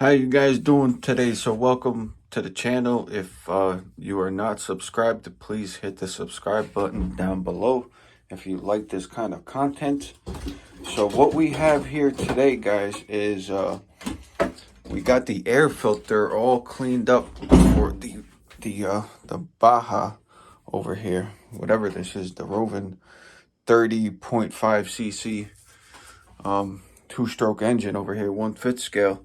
How you guys doing today? So welcome to the channel. If you are not subscribed, please hit the subscribe button down below if you like this kind of content. So what we have here today, guys, is we got the air filter all cleaned up for the Baja over here. Whatever this is, the Rovan 30.5 cc two-stroke engine over here, 1/5 scale.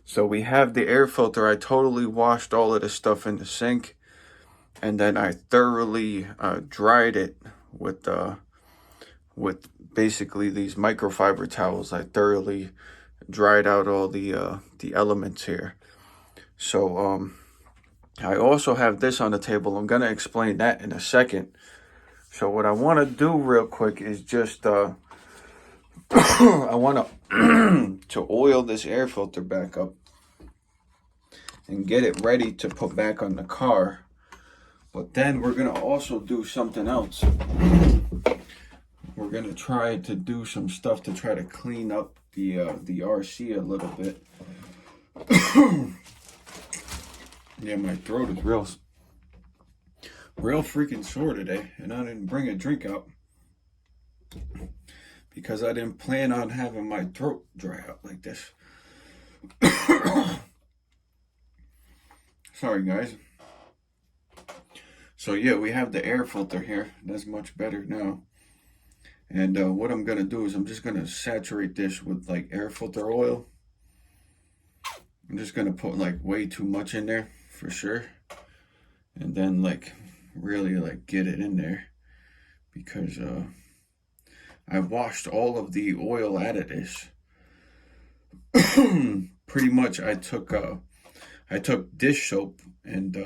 So we have the air filter. I totally washed all of the stuff in the sink, and then I thoroughly dried it with basically these microfiber towels. I thoroughly dried out all the elements here. So I also have this on the table. I'm gonna explain that in a second. So what I want to do real quick is just I want to oil this air filter back up and get it ready to put back on the car. But then we're gonna also do something else. We're gonna try to do some stuff to try to clean up the RC a little bit. Yeah, my throat is real freaking sore today, and I didn't bring a drink out because I didn't plan on having my throat dry out like this. Sorry, guys. So yeah, we have the air filter here. That's much better now. And what I'm gonna do is I'm just gonna saturate this with like air filter oil. I'm just gonna put like way too much in there for sure, and then like really like get it in there because I washed all of the oil out of this. Pretty much I took dish soap and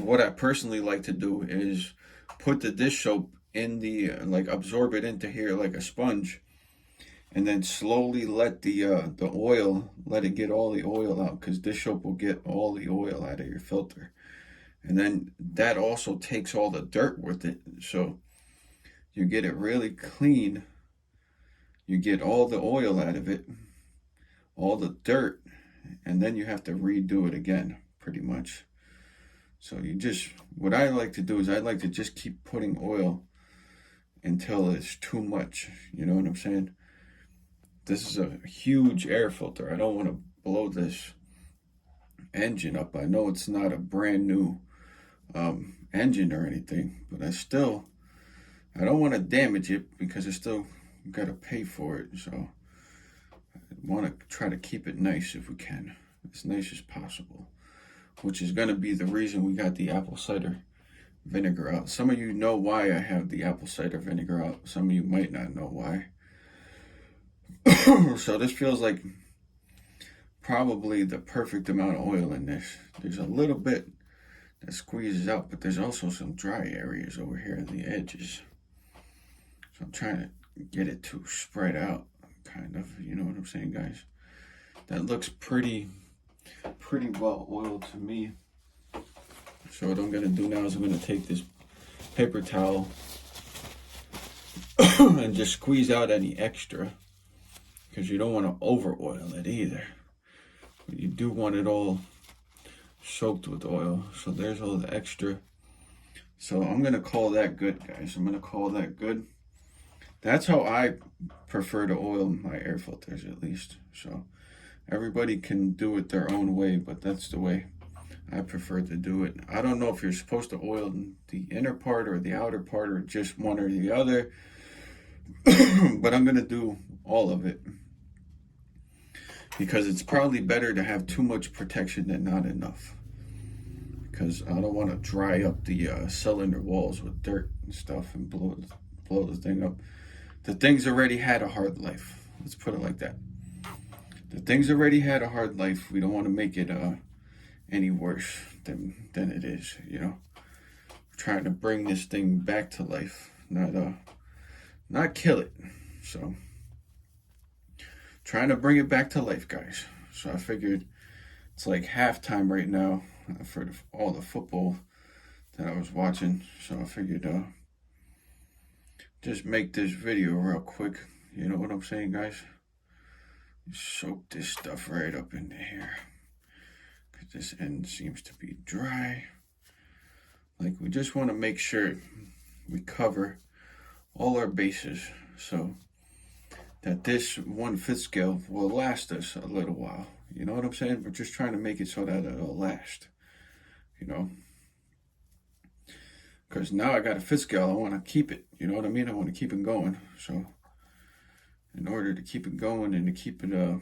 what I personally like to do is put the dish soap in the like absorb it into here like a sponge, and then slowly let the oil, let it get all the oil out, because dish soap will get all the oil out of your filter, and then that also takes all the dirt with it. So you get it really clean. You get all the oil out of it, all the dirt, and then you have to redo it again, pretty much. So what I like to do is I like to just keep putting oil until it's too much. You know what I'm saying? This is a huge air filter. I don't want to blow this engine up. I know it's not a brand new engine or anything, but I don't want to damage it because I still got to pay for it. So I want to try to keep it nice if we can, as nice as possible, which is going to be the reason we got the apple cider vinegar out. Some of you know why I have the apple cider vinegar out. Some of you might not know why. So this feels like probably the perfect amount of oil in this. There's a little bit that squeezes out, but there's also some dry areas over here on the edges. So I'm trying to get it to spread out, kind of, you know what I'm saying, guys? That looks pretty well oiled to me. So what I'm gonna do now is I'm gonna take this paper towel and just squeeze out any extra, because you don't want to over oil it either. But you do want it all soaked with oil. So there's all the extra. So I'm gonna call that good, guys. I'm gonna call that good. That's how I prefer to oil my air filters, at least. So everybody can do it their own way, but that's the way I prefer to do it. I don't know if you're supposed to oil the inner part or the outer part or just one or the other, but I'm going to do all of it because it's probably better to have too much protection than not enough, because I don't want to dry up the cylinder walls with dirt and stuff and blow the thing up. The thing's already had a hard life. Let's put it like that. The thing's already had a hard life. We don't want to make it any worse than it is, you know. We're trying to bring this thing back to life, not kill it. So trying to bring it back to life, guys. So I figured it's like halftime right now for all the football that I was watching. So I figured just make this video real quick. You know what I'm saying, guys? Soak this stuff right up into here, because this end seems to be dry. Like, we just want to make sure we cover all our bases so that this 1/5 scale will last us a little while. You know what I'm saying? We're just trying to make it so that it'll last, you know? Because now I got a 5th scale, I want to keep it, you know what I mean? I want to keep it going. So in order to keep it going and to keep it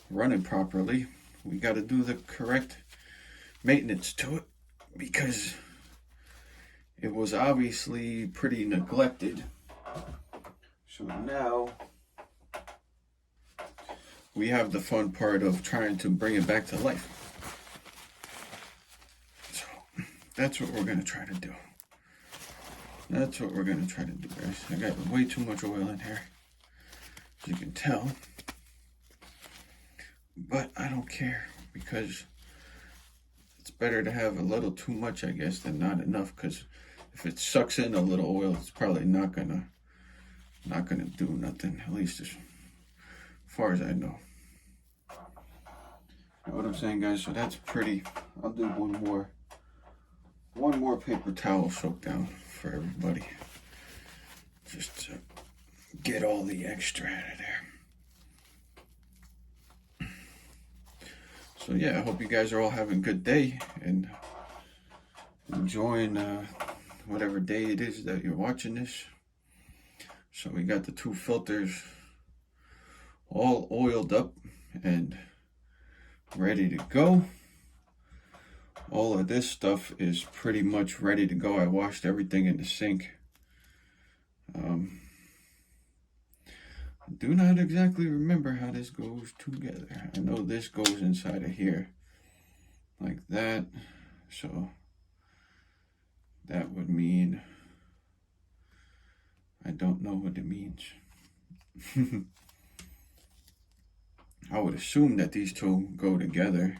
running properly, we got to do the correct maintenance to it, because it was obviously pretty neglected. So now we have the fun part of trying to bring it back to life. So that's what we're going to try to do. That's what we're going to try to do, guys. I got way too much oil in here, as you can tell. But I don't care, because it's better to have a little too much, I guess, than not enough. Because if it sucks in a little oil, it's probably not gonna do nothing. At least as far as I know. You know what I'm saying, guys? So that's pretty. I'll do one more paper towel soak down for everybody, just to get all the extra out of there. So yeah, I hope you guys are all having a good day and enjoying whatever day it is that you're watching this. So we got the 2 filters all oiled up and ready to go. All of this stuff is pretty much ready to go. I washed everything in the sink. I do not exactly remember how this goes together. I know this goes inside of here like that. So that would mean, I don't know what it means. I would assume that these two go together.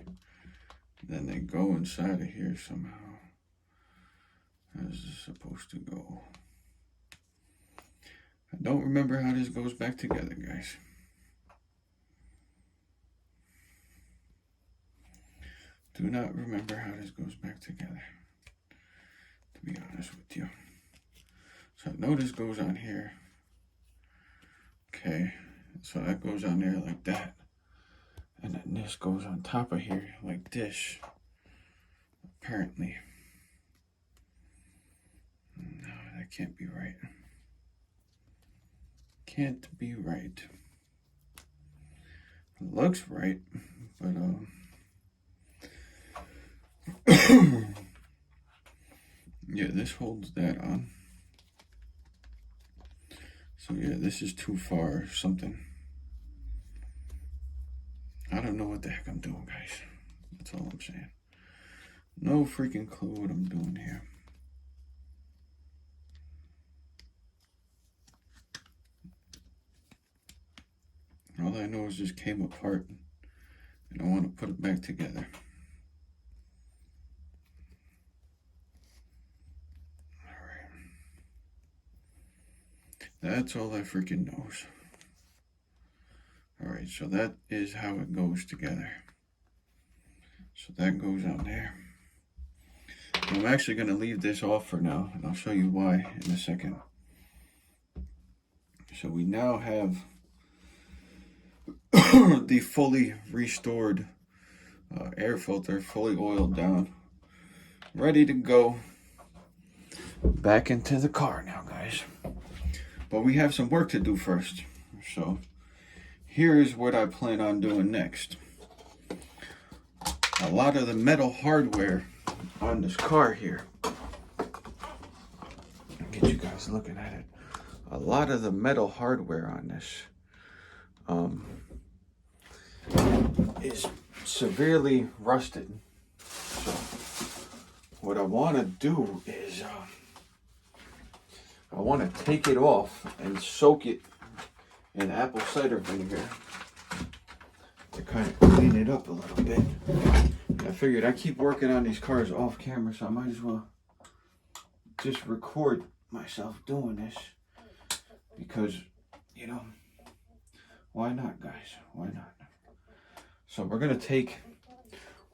Then they go inside of here somehow. How is this supposed to go? I don't remember how this goes back together, guys. Do not remember how this goes back together, to be honest with you. So I know this goes on here. Okay, so that goes on there like that. And then this goes on top of here like this, apparently. No, that can't be right. Can't be right. It looks right, but yeah, this holds that on. So yeah, this is too far or something. I don't know what the heck I'm doing, guys. That's all I'm saying. No freaking clue what I'm doing here. All I know is this came apart, and I want to put it back together. Alright. That's all I freaking knows. Alright, so that is how it goes together. So that goes on there. I'm actually going to leave this off for now, and I'll show you why in a second. So we now have the fully restored air filter, fully oiled down, ready to go back into the car now, guys. But we have some work to do first. So here's what I plan on doing next. A lot of the metal hardware on this car here, get you guys looking at it. A lot of the metal hardware on this is severely rusted. So what I want to do is I want to take it off and soak it in apple cider vinegar to kind of clean it up a little bit. I figured I keep working on these cars off camera, so I might as well just record myself doing this, because, you know, Why not, guys? Why not? So we're gonna take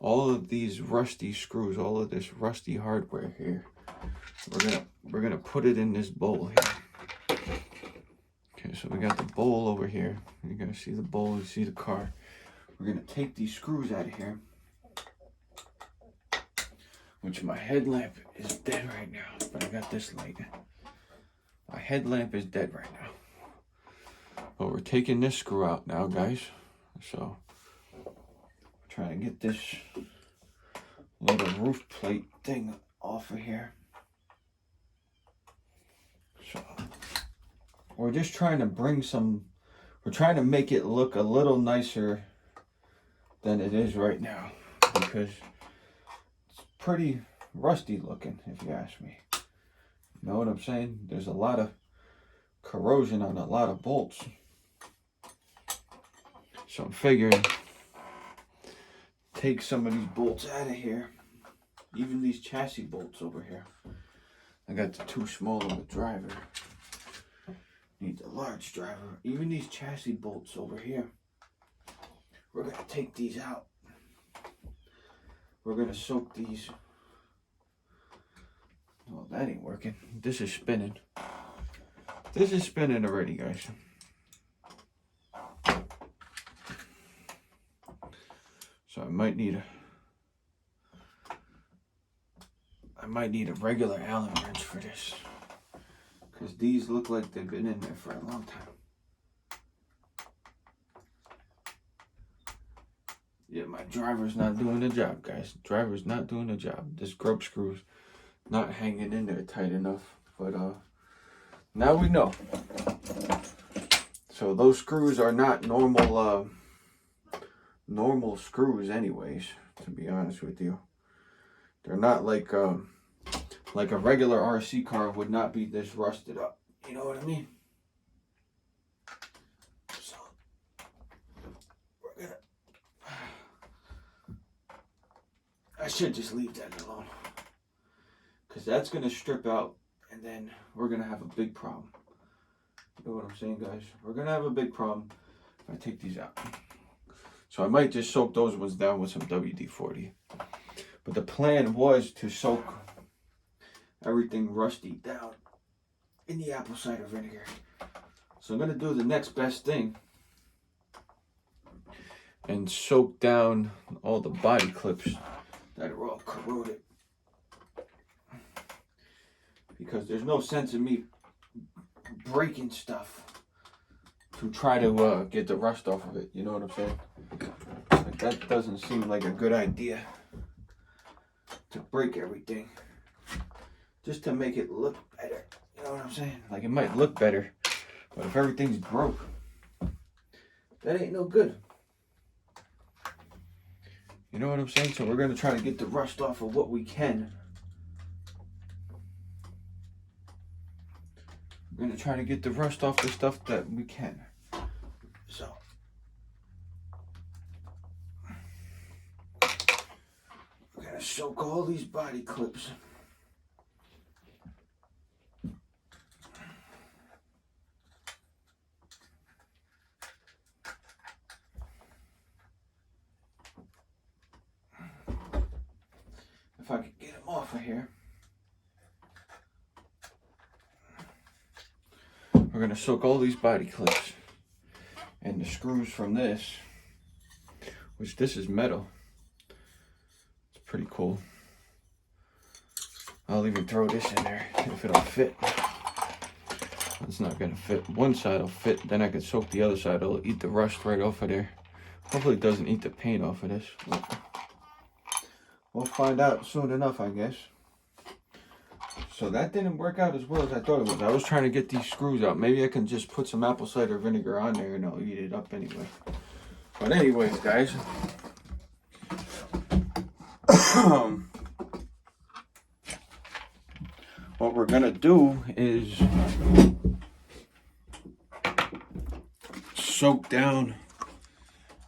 all of these rusty screws, all of this rusty hardware here. We're gonna put it in this bowl here. Okay, so we got the bowl over here. You're gonna see the bowl, you see the car. We're gonna take these screws out of here. Which my headlamp is dead right now, but I got this light. My headlamp is dead right now. But we're taking this screw out now, guys. So trying to get this little roof plate thing off of here. So we're just trying to we're trying to make it look a little nicer than it is right now, because it's pretty rusty looking, if you ask me. You know what I'm saying? There's a lot of corrosion on a lot of bolts. So I'm figuring take some of these bolts out of here. Even these chassis bolts over here. I got the too small of a driver. Need the large driver. Even these chassis bolts over here. We're going to take these out. We're going to soak these. Oh, that ain't working. This is spinning. This is spinning already, guys. So I might need a regular Allen wrench for this, because these look like they've been in there for a long time. Yeah, my driver's not doing the job, guys. Driver's not doing the job. This grub screw's not hanging in there tight enough. But now we know. So those screws are not normal screws anyways, to be honest with you. They're not like a regular RC car would not be this rusted up. You know what I mean? So we're gonna, I should just leave that alone, because that's gonna strip out and then we're gonna have a big problem. You know what I'm saying, guys? We're gonna have a big problem if I take these out. So I might just soak those ones down with some WD-40. But the plan was to soak everything rusty down in the apple cider vinegar. So I'm going to do the next best thing and soak down all the body clips that are all corroded. Because there's no sense in me breaking stuff to try to get the rust off of it. You know what I'm saying? Like, that doesn't seem like a good idea, to break everything just to make it look better. You know what I'm saying? Like, it might look better, but if everything's broke, that ain't no good. You know what I'm saying? So we're going to try to get the rust off of what we can. We're going to try to get the rust off the stuff that we can. So we're going to soak all these body clips. If I could get them off of here. We're going to soak all these body clips and the screws from this, which this is metal. It's pretty cool. I'll even throw this in there if it'll fit. It's not going to fit. One side will fit, then I can soak the other side. It'll eat the rust right off of there. Hopefully it doesn't eat the paint off of this. We'll find out soon enough, I guess. So that didn't work out as well as I thought it was. I was trying to get these screws out. Maybe I can just put some apple cider vinegar on there and I'll eat it up anyway. But anyways, guys. What we're going to do is soak down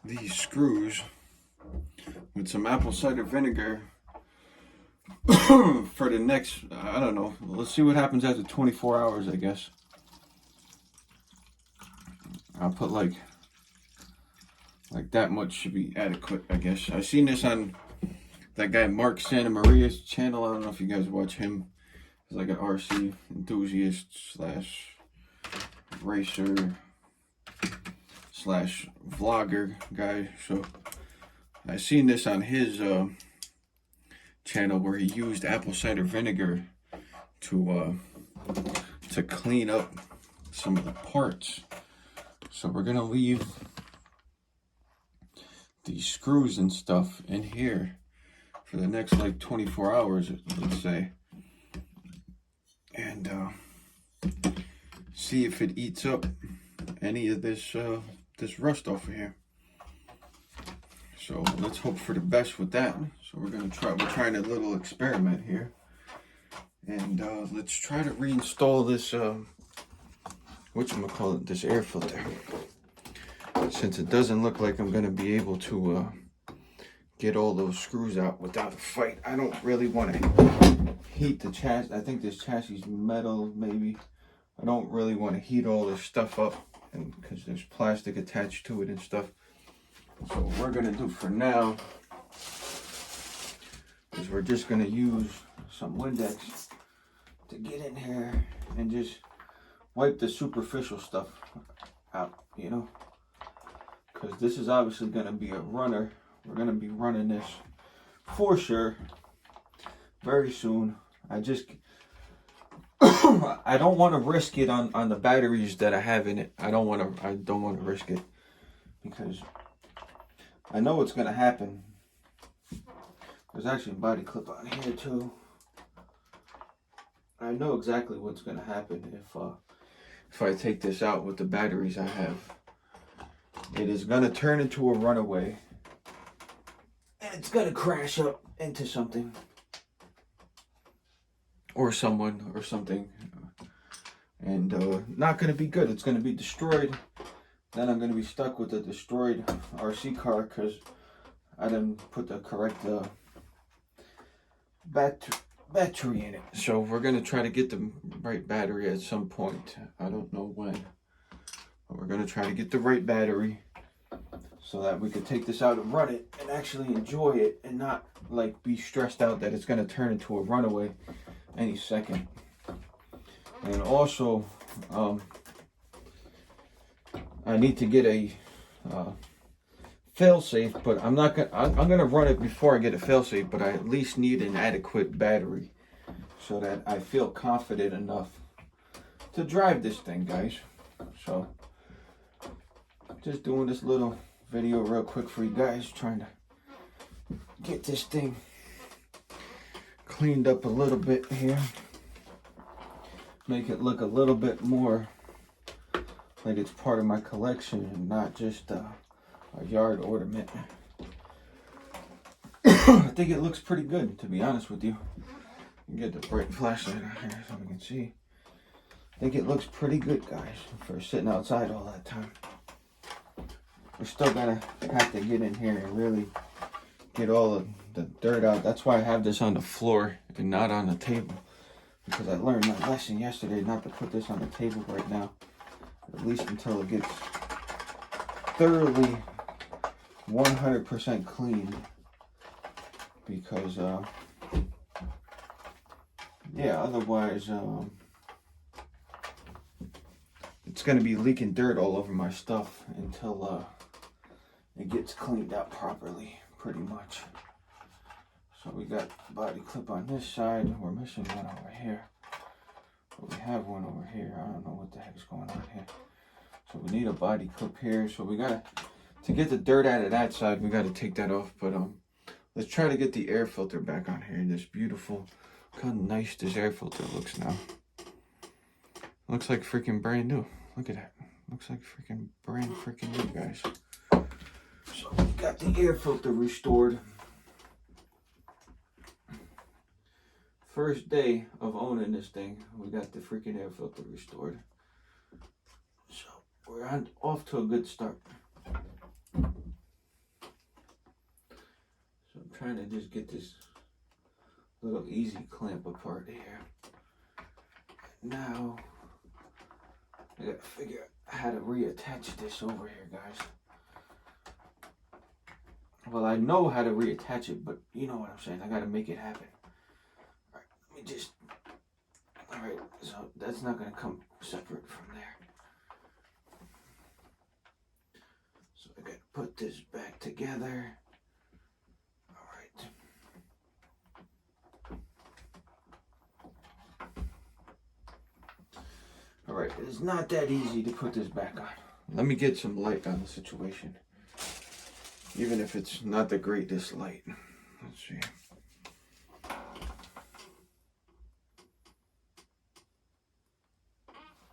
these screws with some apple cider vinegar for the next, I don't know, let's see what happens after 24 hours, I guess. I'll put like Like that much should be adequate, I guess. I seen this on that guy Mark Santa Maria's channel. I don't know if you guys watch him. He's like an RC enthusiast slash racer slash vlogger guy. So I seen this on his channel where he used apple cider vinegar to clean up some of the parts. So we're gonna leave these screws and stuff in here for the next like 24 hours, let's say, and see if it eats up any of this this rust off of here. So let's hope for the best with that. So we're trying a little experiment here, and let's try to reinstall this whatchamacallit, this air filter. Since it doesn't look like I'm gonna be able to get all those screws out without a fight, I don't really want to heat the chassis. I think this chassis is metal, maybe. I don't really want to heat all this stuff up, and because there's plastic attached to it and stuff. So what we're gonna do for now is we're just gonna use some Windex to get in here and just wipe the superficial stuff out, you know, because this is obviously gonna be a runner. We're gonna be running this for sure very soon. I don't want to risk it on the batteries that I have in it. I don't want to risk it because I know what's gonna happen. There's actually a body clip on here too. I know exactly what's gonna happen if I take this out with the batteries I have. It is gonna turn into a runaway, and it's gonna crash up into something or someone or something, and not gonna be good. It's gonna be destroyed. Then I'm gonna be stuck with a destroyed RC car because I didn't put the correct battery in it. So we're gonna try to get the right battery at some point. I don't know when, but we're gonna try to get the right battery so that we can take this out and run it and actually enjoy it and not like be stressed out that it's gonna turn into a runaway any second. And also I need to get a fail-safe, but I'm gonna run it before I get a fail-safe, but I at least need an adequate battery so that I feel confident enough to drive this thing, guys. So just doing this little video real quick for you guys, trying to get this thing cleaned up a little bit here, make it look a little bit more like it's part of my collection and not just a yard ornament. I think it looks pretty good, to be honest with you. Get the bright flashlight on here so we can see. I think it looks pretty good, guys, for sitting outside all that time. We're still gonna have to get in here and really get all of the dirt out. That's why I have this on the floor and not on the table, because I learned my lesson yesterday not to put this on the table right now, at least until it gets thoroughly 100% clean, because yeah, otherwise it's gonna be leaking dirt all over my stuff until it gets cleaned out properly, pretty much. So we got a body clip on this side. We're missing one over here, but we have one over here. I don't know what the heck's going on here. So we need a body clip here. So we gotta, to get the dirt out of that side, we gotta take that off. But let's try to get the air filter back on here. This beautiful, look how nice this air filter looks now. Looks like freaking brand new. Look at that. Looks like freaking brand freaking new, guys. So we got the air filter restored. First day of owning this thing, we got the freaking air filter restored. So we're off to a good start. So I'm trying to just get this little easy clamp apart here. Now I gotta figure out how to reattach this over here, guys. Well, I know how to reattach it, but you know what I'm saying. I gotta make it happen. All right, let me just. All right, so that's not gonna come separate from there. So I gotta put this back together. All right. All right, it's not that easy to put this back on. Let me get some light on the situation. Even if it's not the greatest light. Let's see.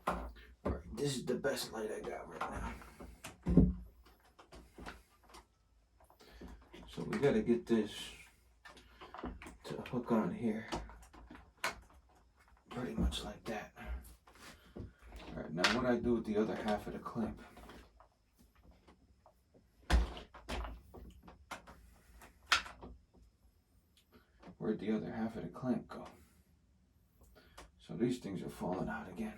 All right, this is the best light I got right now. So we gotta get this to hook on here. Pretty much like that. All right, now what I do with the other half of the clamp. Where'd the other half of the clamp go? So these things are falling out again.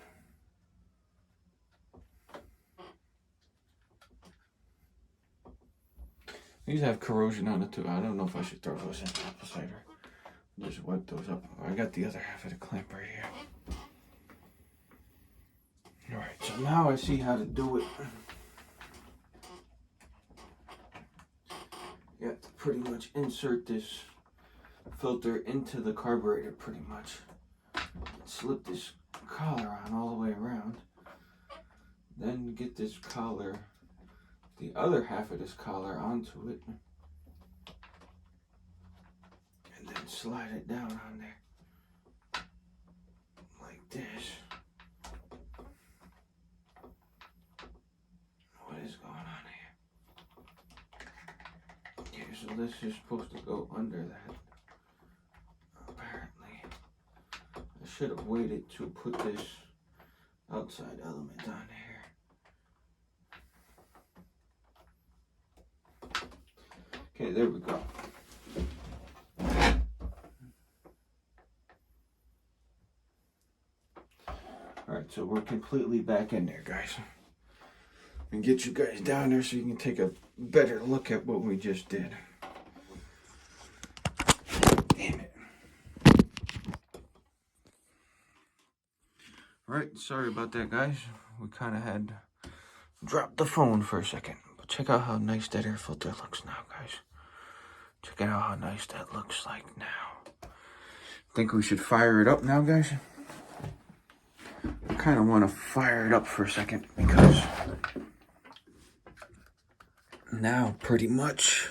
These have corrosion on it too. I don't know if I should throw those in apple cider. Just wipe those up. I got the other half of the clamp right here. Alright, so now I see how to do it. You have to pretty much insert this filter into the carburetor pretty much. Slip this collar on all the way around. Then get this collar, the other half of this collar onto it. And then slide it down on there. Like this. What is going on here? Okay, so this is supposed to go under that. Apparently. I should have waited to put this outside element on here. Okay, there we go. Alright, so we're completely back in there, guys. And get you guys down there so you can take a better look at what we just did. Damn it. Alright, sorry about that, guys. We kind of had dropped the phone for a second. But check out how nice that air filter looks now, guys. Check out how nice that looks like now. Think we should fire it up now, guys? I kind of want to fire it up for a second because now pretty much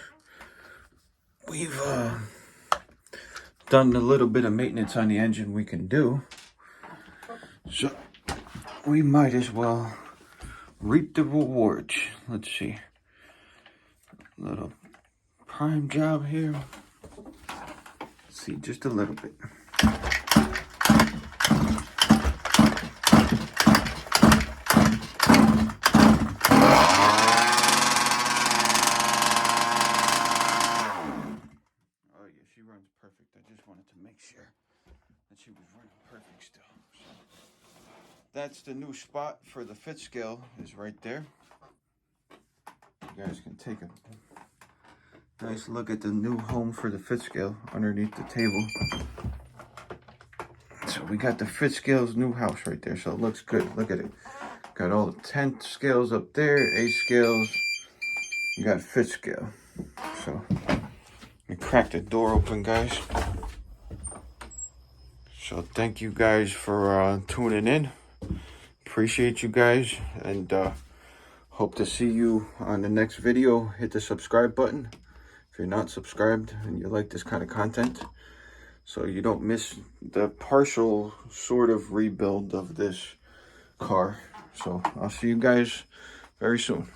we've done the little bit of maintenance on the engine we can do. So we might as well reap the rewards. Let's see. Little prime job here. Let's see, just a little bit. She was running perfect still. So that's the new spot for the fit scale, is right there. You guys can take a nice look at the new home for the fit scale underneath the table. So we got the fit scale's new house right there, so it looks good. Look at it. Got all the 10 scales up there, 8 scales. You got fit scale. So we cracked the door open, guys. So thank you guys for tuning in. Appreciate you guys, and hope to see you on the next video. Hit the subscribe button if you're not subscribed and you like this kind of content, so you don't miss the partial sort of rebuild of this car. So I'll see you guys very soon.